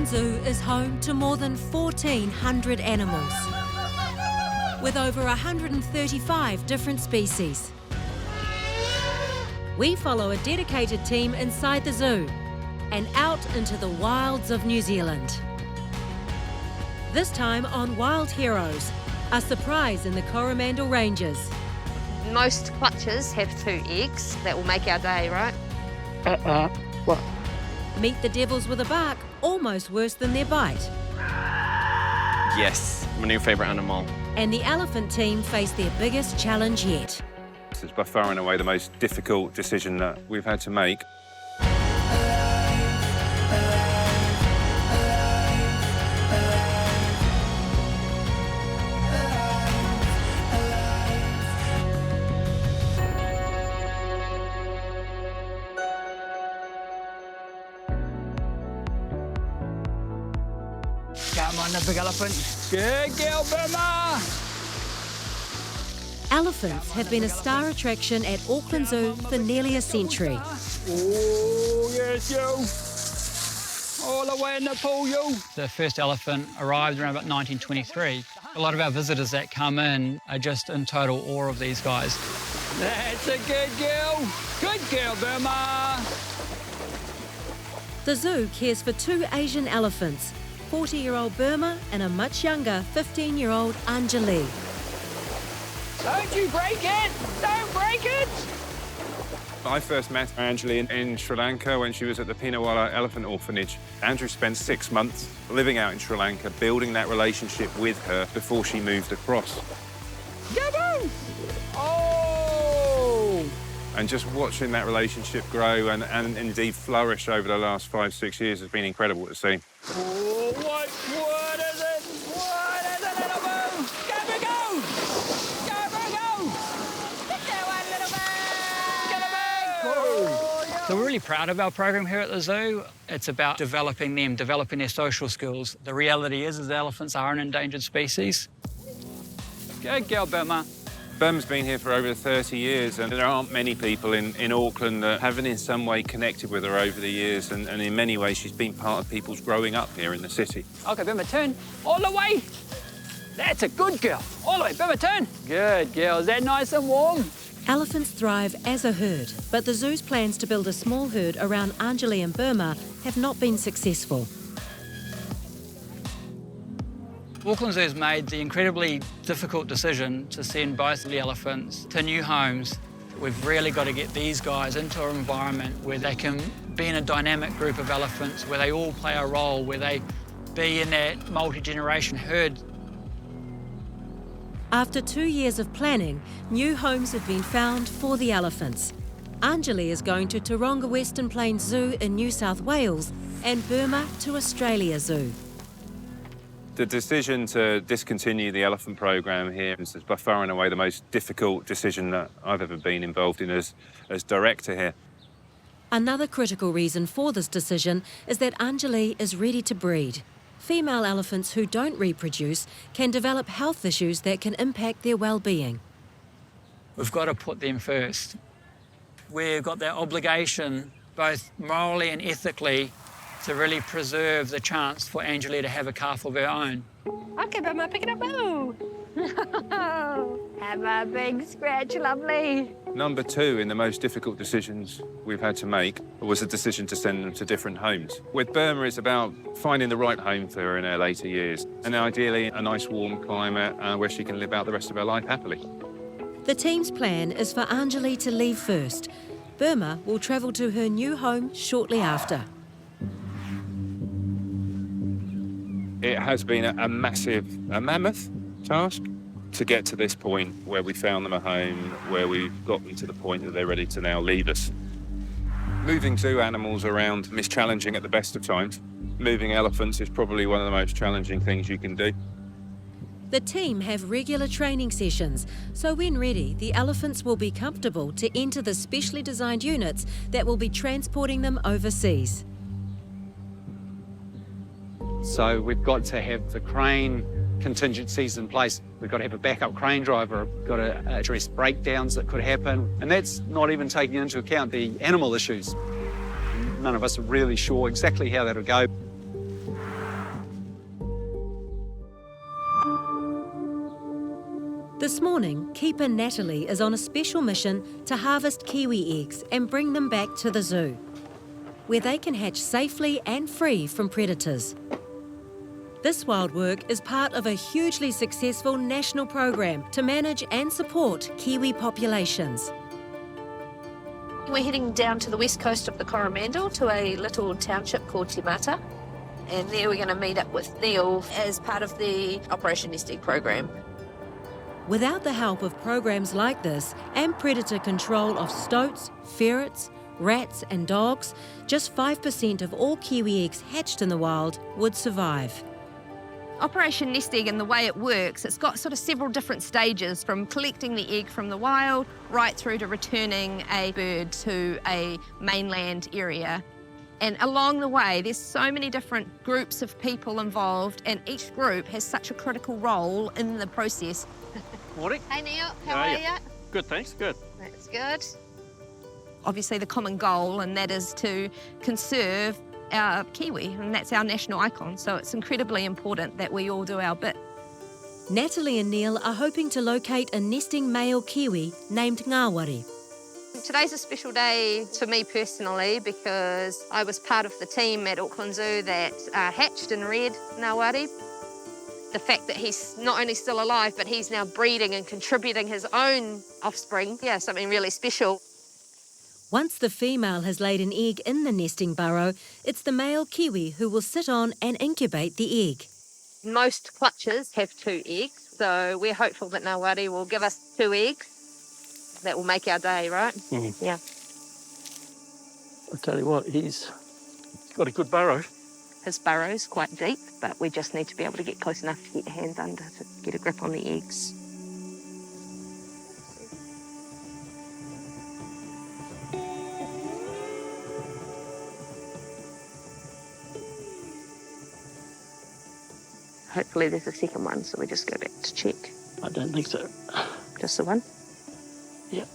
Auckland Zoo is home to more than 1,400 animals, with over 135 different species. We follow a dedicated team inside the zoo and out into the wilds of New Zealand. This time on Wild Heroes, a surprise in the Coromandel Ranges. Most clutches have 2 eggs. That will make our day, right? What? Meet the devils with a bark, almost worse than their bite. Yes, my new favourite animal. And the elephant team face their biggest challenge yet. It's by far and away the most difficult decision that we've had to make. Come on, the big elephant. Good girl, Burma! Elephants have been a star attraction at Auckland Zoo for nearly a century. Oh, yes, you. All the way in the pool, you. The first elephant arrived around about 1923. A lot of our visitors that come in are just in total awe of these guys. That's a good girl. Good girl, Burma. The zoo cares for 2 Asian elephants, 40-year-old Burma and a much younger 15-year-old Angelie. Don't you break it! Don't break it! I first met Angelie in Sri Lanka when she was at the Pinawala Elephant Orphanage. Andrew spent 6 months living out in Sri Lanka, building that relationship with her before she moved across. Gaboo! Oh! And just watching that relationship grow and indeed flourish over the last 5-6 years has been incredible to see. Oh, what is it? What is it, little boo? Gaboo, go! Gaboo, go! Get that one, little boo! Get him back! So we're really proud of our program here at the zoo. It's about developing them, developing their social skills. The reality is elephants are an endangered species. Good girl, Burma. Burma's been here for over 30 years, and there aren't many people in Auckland that haven't in some way connected with her over the years, and in many ways she's been part of people's growing up here in the city. OK, Burma, turn. All the way. That's a good girl. All the way, Burma, turn. Good girl. Is that nice and warm? Elephants thrive as a herd, but the zoo's plans to build a small herd around Angelie and Burma have not been successful. Auckland Zoo has made the incredibly difficult decision to send both the elephants to new homes. We've really got to get these guys into an environment where they can be in a dynamic group of elephants, where they all play a role, where they be in that multi-generation herd. After 2 years of planning, new homes have been found for the elephants. Angelie is going to Taronga Western Plains Zoo in New South Wales and Burma to Australia Zoo. The decision to discontinue the elephant program here is by far and away the most difficult decision that I've ever been involved in as director here. Another critical reason for this decision is that Angelie is ready to breed. Female elephants who don't reproduce can develop health issues that can impact their well-being. We've got to put them first. We've got that obligation, both morally and ethically, to really preserve the chance for Angelie to have a calf of her own. OK, Burma, pick it up, boo. Have a big scratch, lovely. Number 2 in the most difficult decisions we've had to make was the decision to send them to different homes. With Burma, it's about finding the right home for her in her later years, and ideally a nice warm climate where she can live out the rest of her life happily. The team's plan is for Angelie to leave first. Burma will travel to her new home shortly after. It has been a mammoth task to get to this point where we found them a home, where we've got them to the point that they're ready to now leave us. Moving zoo animals around is challenging at the best of times. Moving elephants is probably one of the most challenging things you can do. The team have regular training sessions, so when ready, the elephants will be comfortable to enter the specially designed units that will be transporting them overseas. So we've got to have the crane contingencies in place. We've got to have a backup crane driver. We've got to address breakdowns that could happen. And that's not even taking into account the animal issues. None of us are really sure exactly how that'll go. morning, keeper Natalie is on a special mission to harvest kiwi eggs and bring them back to the zoo, where they can hatch safely and free from predators. This wild work is part of a hugely successful national program to manage and support kiwi populations. We're heading down to the west coast of the Coromandel to a little township called Te Mata. And there we're going to meet up with Neil as part of the Operation Nest Egg program. Without the help of programs like this and predator control of stoats, ferrets, rats and dogs, just 5% of all kiwi eggs hatched in the wild would survive. Operation Nest Egg, and the way it works, it's got sort of several different stages, from collecting the egg from the wild right through to returning a bird to a mainland area. And along the way, there's so many different groups of people involved, and each group has such a critical role in the process. Morning. Hey Neil, how are you? Good, thanks, good. That's good. Obviously the common goal, and that is to conserve our kiwi, and that's our national icon, so it's incredibly important that we all do our bit. Natalie and Neil are hoping to locate a nesting male kiwi named Ngāwari. Today's a special day for me personally because I was part of the team at Auckland Zoo that hatched and reared Ngāwari. The fact that he's not only still alive, but he's now breeding and contributing his own offspring, yeah, something really special. Once the female has laid an egg in the nesting burrow, it's the male kiwi who will sit on and incubate the egg. Most clutches have 2 eggs, so we're hopeful that Ngāwari will give us 2 eggs. That will make our day, right? Mm. Yeah. I tell you what, he's got a good burrow. His burrow's quite deep, but we just need to be able to get close enough to get your hands under to get a grip on the eggs. Hopefully there's a second one, so we just go back to check. I don't think so. Just the one? Yep.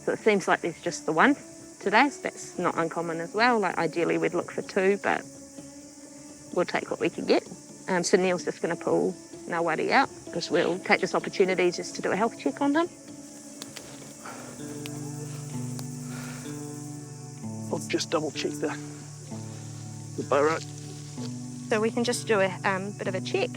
So it seems like there's just the one today, so that's not uncommon as well. Like ideally we'd look for 2, but we'll take what we can get. So Neil's just going to pull Ngāwari out because we'll take this opportunity just to do a health check on him. I'll just double check the burrow. So we can just do a bit of a check.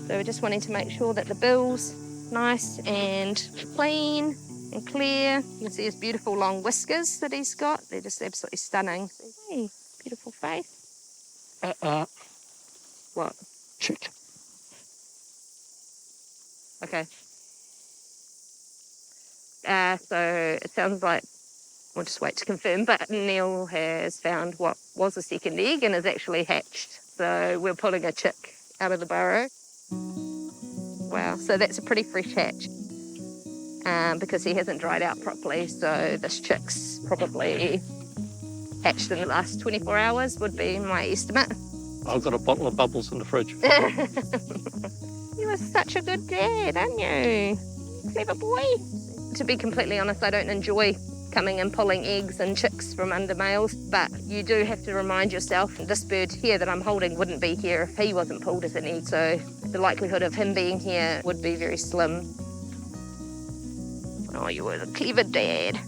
So we're just wanting to make sure that the bill's nice and clean and clear. You can see his beautiful long whiskers that he's got. They're just absolutely stunning. Hey, beautiful face. What? Check. Okay. So it sounds like, we'll just wait to confirm, but Neil has found what was a second egg and is actually hatched. So we're pulling a chick out of the burrow. Wow, so that's a pretty fresh hatch because he hasn't dried out properly. So this chick's probably hatched in the last 24 hours would be my estimate. I've got a bottle of bubbles in the fridge. You were such a good dad, aren't you? Clever boy. To be completely honest, I don't enjoy coming and pulling eggs and chicks from under males, but you do have to remind yourself this bird here that I'm holding wouldn't be here if he wasn't pulled as an egg, so the likelihood of him being here would be very slim. Oh, you were a clever dad.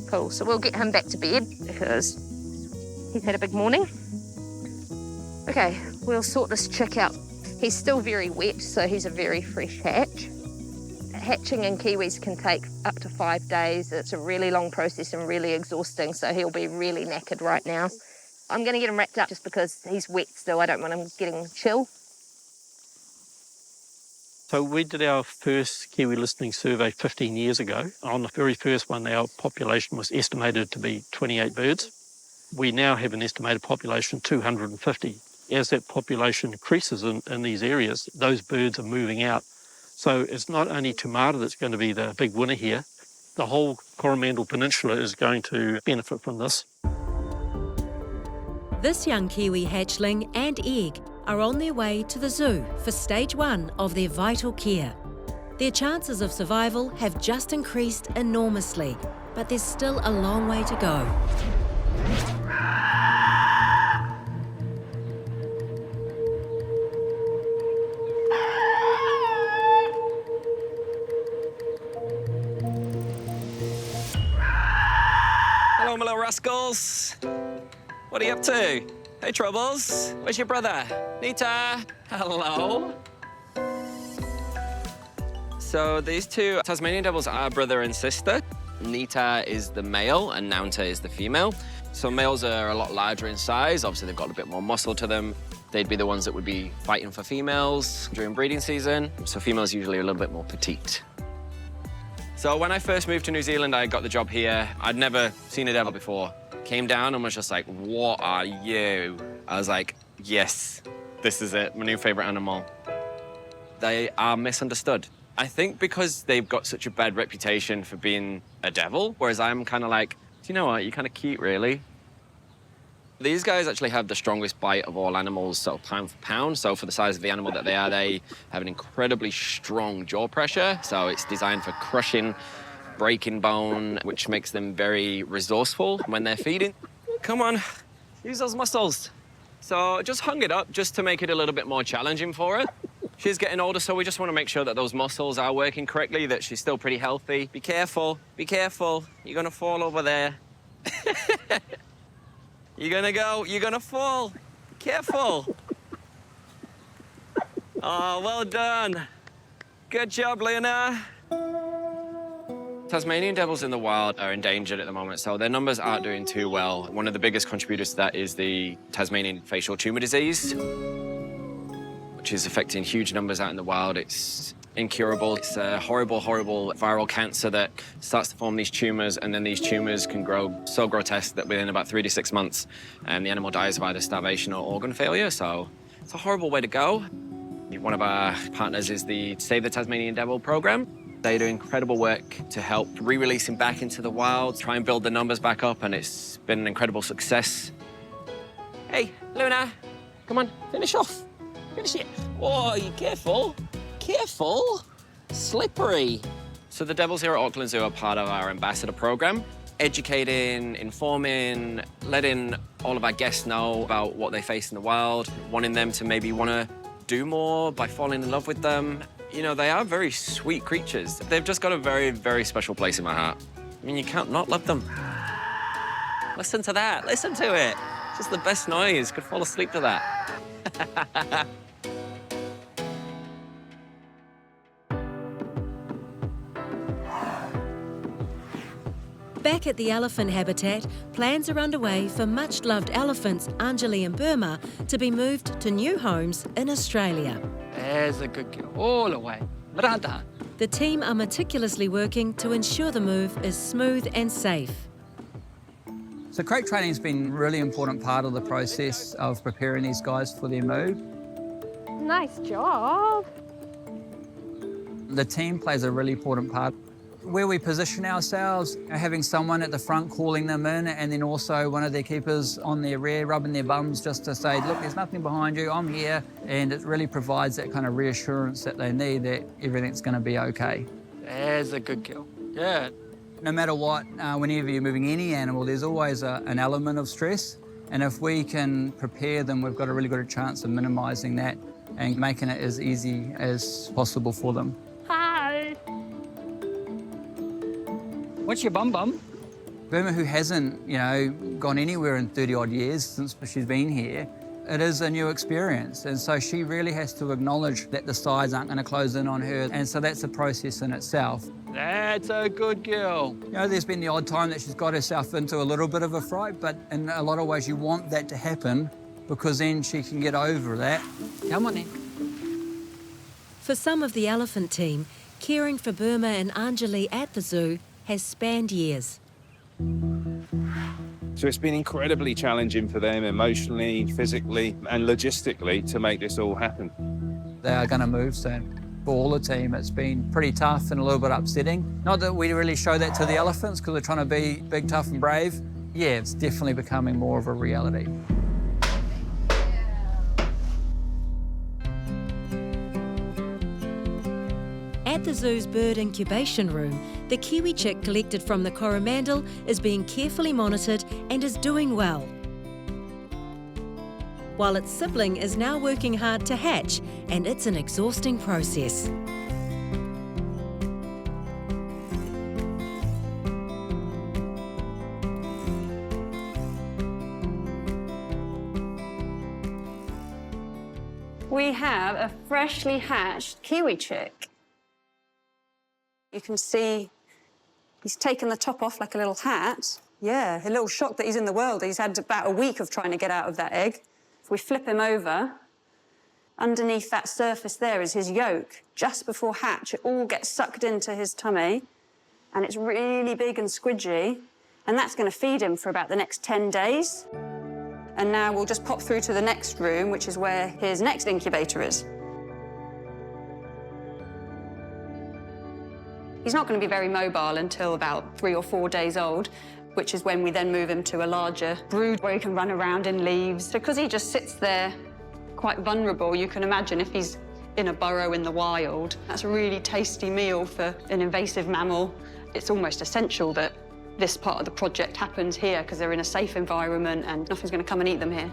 Cool, so we'll get him back to bed because he's had a big morning. Okay, we'll sort this chick out. He's still very wet, so he's a very fresh hatch. Hatching in kiwis can take up to 5 days. It's a really long process and really exhausting, so he'll be really knackered right now. I'm going to get him wrapped up just because he's wet still. I don't want him getting chill. So we did our first Kiwi listening survey 15 years ago. On the very first one, our population was estimated to be 28 birds. We now have an estimated population of 250. As that population increases in these areas, those birds are moving out. So it's not only Te Mata that's going to be the big winner here. The whole Coromandel Peninsula is going to benefit from this. This young kiwi hatchling and egg are on their way to the zoo for stage 1 of their vital care. Their chances of survival have just increased enormously, but there's still a long way to go. Troubles. What are you up to? Hey, Troubles. Where's your brother? Nita. Hello. So these two Tasmanian devils are brother and sister. Nita is the male and Naunta is the female. So males are a lot larger in size. Obviously, they've got a bit more muscle to them. They'd be the ones that would be fighting for females during breeding season. So females usually are a little bit more petite. So when I first moved to New Zealand, I got the job here. I'd never seen a devil before. Came down and was just like, what are you? I was like, yes, this is it, my new favorite animal. They are misunderstood. I think because they've got such a bad reputation for being a devil, whereas I'm kind of like, do you know what, you're kind of cute, really. These guys actually have the strongest bite of all animals, so pound for pound. So for the size of the animal that they are, they have an incredibly strong jaw pressure. So it's designed for crushing, breaking bone, which makes them very resourceful when they're feeding. Come on, use those muscles. So just hung it up just to make it a little bit more challenging for her. She's getting older, so we just want to make sure that those muscles are working correctly, that she's still pretty healthy. Be careful, be careful. You're gonna fall over there. You're gonna fall. Careful. Oh, well done. Good job, Lena. Tasmanian devils in the wild are endangered at the moment, so their numbers aren't doing too well. One of the biggest contributors to that is the Tasmanian facial tumour disease, which is affecting huge numbers out in the wild. It's incurable. It's a horrible, horrible viral cancer that starts to form these tumours, and then these tumours can grow so grotesque that within about 3 to 6 months, the animal dies of either starvation or organ failure. So it's a horrible way to go. One of our partners is the Save the Tasmanian Devil program. They do incredible work to help re-release him back into the wild, try and build the numbers back up, and it's been an incredible success. Hey, Luna, come on, finish off. Finish it. Whoa, you careful. Careful. Slippery. So the devils here at Auckland Zoo are part of our ambassador program, educating, informing, letting all of our guests know about what they face in the wild, wanting them to maybe want to do more by falling in love with them. You know, they are very sweet creatures. They've just got a very, very special place in my heart. I mean, you can't not love them. Listen to that. Listen to it. It's just the best noise. Could fall asleep to that. Back at the elephant habitat, plans are underway for much-loved elephants Angelie and Burma to be moved to new homes in Australia. There's a good girl, all the way. Brada. The team are meticulously working to ensure the move is smooth and safe. So crate training has been a really important part of the process of preparing these guys for their move. Nice job. The team plays a really important part. Where we position ourselves, having someone at the front calling them in, and then also one of their keepers on their rear rubbing their bums just to say, look, there's nothing behind you, I'm here. And it really provides that kind of reassurance that they need that everything's going to be okay. There's a good girl. Yeah. No matter what, whenever you're moving any animal, there's always an element of stress. And if we can prepare them, we've got a really good chance of minimising that and making it as easy as possible for them. Hi. What's your bum? Burma, who hasn't, gone anywhere in 30-odd years since she's been here, it is a new experience. And so she really has to acknowledge that the sides aren't going to close in on her. And so that's a process in itself. That's a good girl. There's been the odd time that she's got herself into a little bit of a fright, but in a lot of ways you want that to happen because then she can get over that. Come on in. For some of the elephant team, caring for Burma and Anjalee at the zoo has spanned years. So it's been incredibly challenging for them emotionally, physically, and logistically to make this all happen. They are going to move soon. For all the team, it's been pretty tough and a little bit upsetting. Not that we really show that to the elephants because they're trying to be big, tough and brave. Yeah, it's definitely becoming more of a reality. At the zoo's bird incubation room, the Kiwi chick collected from the Coromandel is being carefully monitored and is doing well. While its sibling is now working hard to hatch, and it's an exhausting process. We have a freshly hatched Kiwi chick. You can see he's taken the top off like a little hat. Yeah, a little shocked that he's in the world. He's had about a week of trying to get out of that egg. If we flip him over, underneath that surface there is his yolk. Just before hatch, it all gets sucked into his tummy, and it's really big and squidgy, and that's going to feed him for about the next 10 days. And now we'll just pop through to the next room, which is where his next incubator is. He's not going to be very mobile until about 3 or 4 days old, which is when we then move him to a larger brood where he can run around in leaves. Because he just sits there quite vulnerable, you can imagine if he's in a burrow in the wild, that's a really tasty meal for an invasive mammal. It's almost essential that this part of the project happens here because they're in a safe environment and nothing's going to come and eat them here.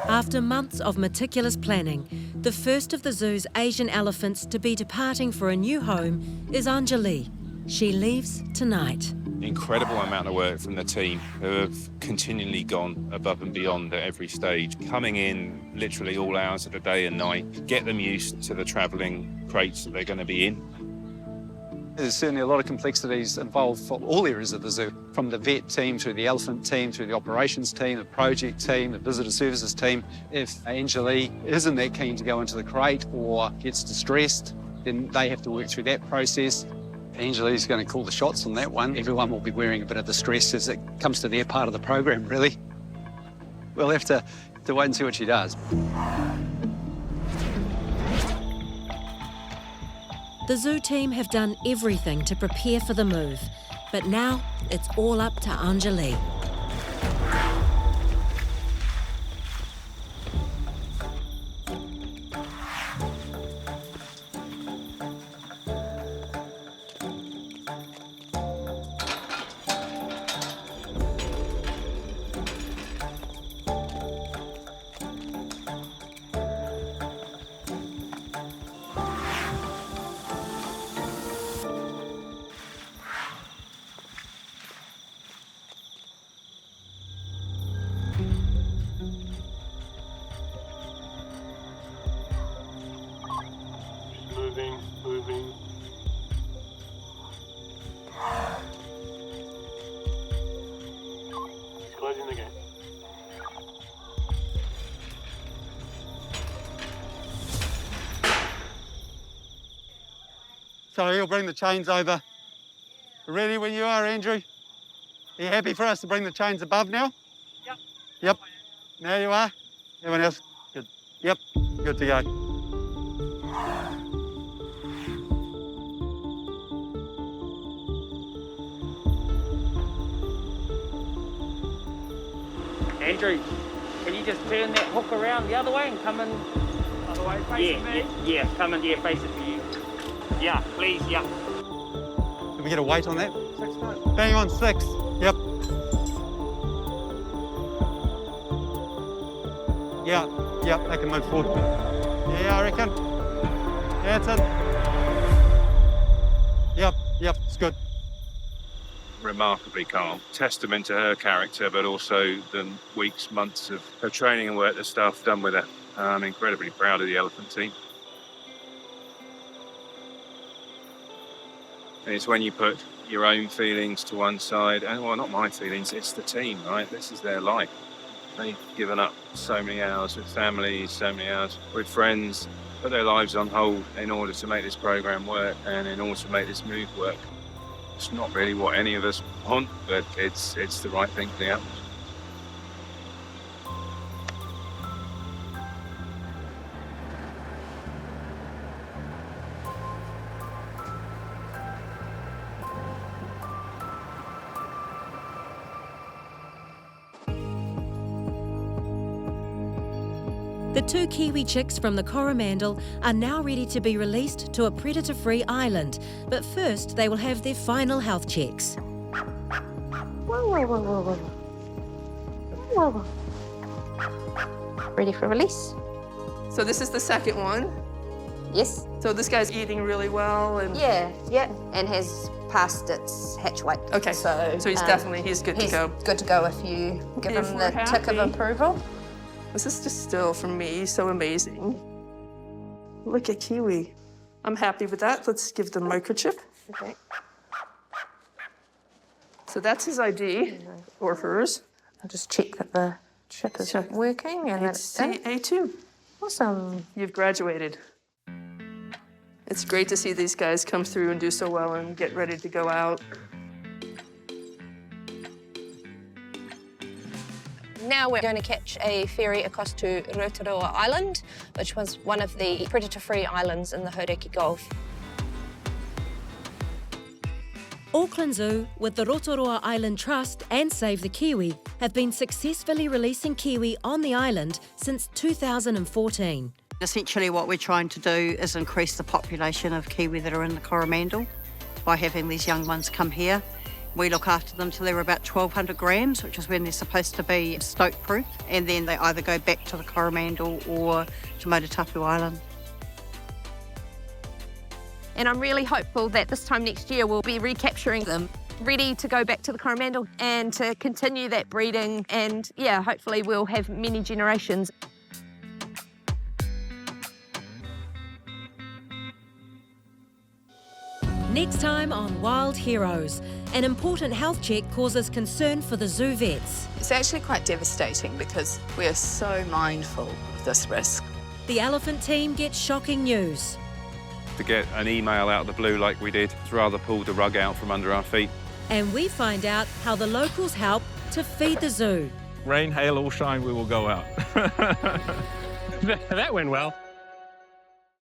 After months of meticulous planning, the first of the zoo's Asian elephants to be departing for a new home is Angelie. She leaves tonight. Incredible amount of work from the team who have continually gone above and beyond at every stage, coming in literally all hours of the day and night, get them used to the travelling crates that they're going to be in. There's certainly a lot of complexities involved for all areas of the zoo, from the vet team through the elephant team, through the operations team, the project team, the visitor services team. If Angelie isn't that keen to go into the crate or gets distressed, then they have to work through that process. Angelie's going to call the shots on that one. Everyone will be wearing a bit of the stress as it comes to their part of the program, really. We'll have to wait and see what she does. The zoo team have done everything to prepare for the move, but now it's all up to Angelie. Moving. He's closing the gate. So he'll bring the chains over. Ready when you are, Andrew? Are you happy for us to bring the chains above now? Yep. Now you are? Everyone else? Good. Yep. Good to go. Andrew, can you just turn that hook around the other way and come in? Other way, facing me? Yeah, come in, face it for you. Yeah, please, yeah. Can we get a weight on that? 6 tons. Bang on, 6. Yep. Yeah, they can move forward. Yeah, I reckon. Yeah, it's in. Yep, it's good. Remarkably calm. Testament to her character, but also the weeks, months of her training and work that staff done with her. I'm incredibly proud of the elephant team. And it's when you put your own feelings to one side, and well, not my feelings, it's the team, right? This is their life. They've given up so many hours with families, so many hours with friends, put their lives on hold in order to make this program work and in order to make this move work. It's not really what any of us want, but it's the right thing for the animals. The 2 Kiwi chicks from the Coromandel are now ready to be released to a predator-free island, but first they will have their final health checks. Whoa. Ready for release? So this is the second one. Yes. So this guy's eating really well and Yeah, and has past its hatch weight. Okay, so he's definitely, he's good to go. Good to go if you give If him we're the tick of happy. approval. This is just still, for me, so amazing. Look at Kiwi. I'm happy with that. Let's give the microchip. Okay. So that's his ID, or hers. I'll just check that the chip is working and It's it's in. A2. Awesome. You've graduated. It's great to see these guys come through and do so well and get ready to go out. Now we're going to catch a ferry across to Rotorua Island, which was one of the predator-free islands in the Hauraki Gulf. Auckland Zoo, with the Rotorua Island Trust and Save the Kiwi, have been successfully releasing kiwi on the island since 2014. Essentially what we're trying to do is increase the population of kiwi that are in the Coromandel by having these young ones come here. We look after them till they're about 1,200 grams, which is when they're supposed to be stoke-proof, and then they either go back to the Coromandel or to Motutapu Island. And I'm really hopeful that this time next year we'll be recapturing them, ready to go back to the Coromandel and to continue that breeding, and yeah, hopefully we'll have many generations. Next time on Wild Heroes, an important health check causes concern for the zoo vets. It's actually quite devastating because we are so mindful of this risk. The elephant team gets shocking news. To get an email out of the blue like we did, it's rather pulled the rug out from under our feet. And we find out how the locals help to feed the zoo. Rain, hail, or shine, we will go out. That went well.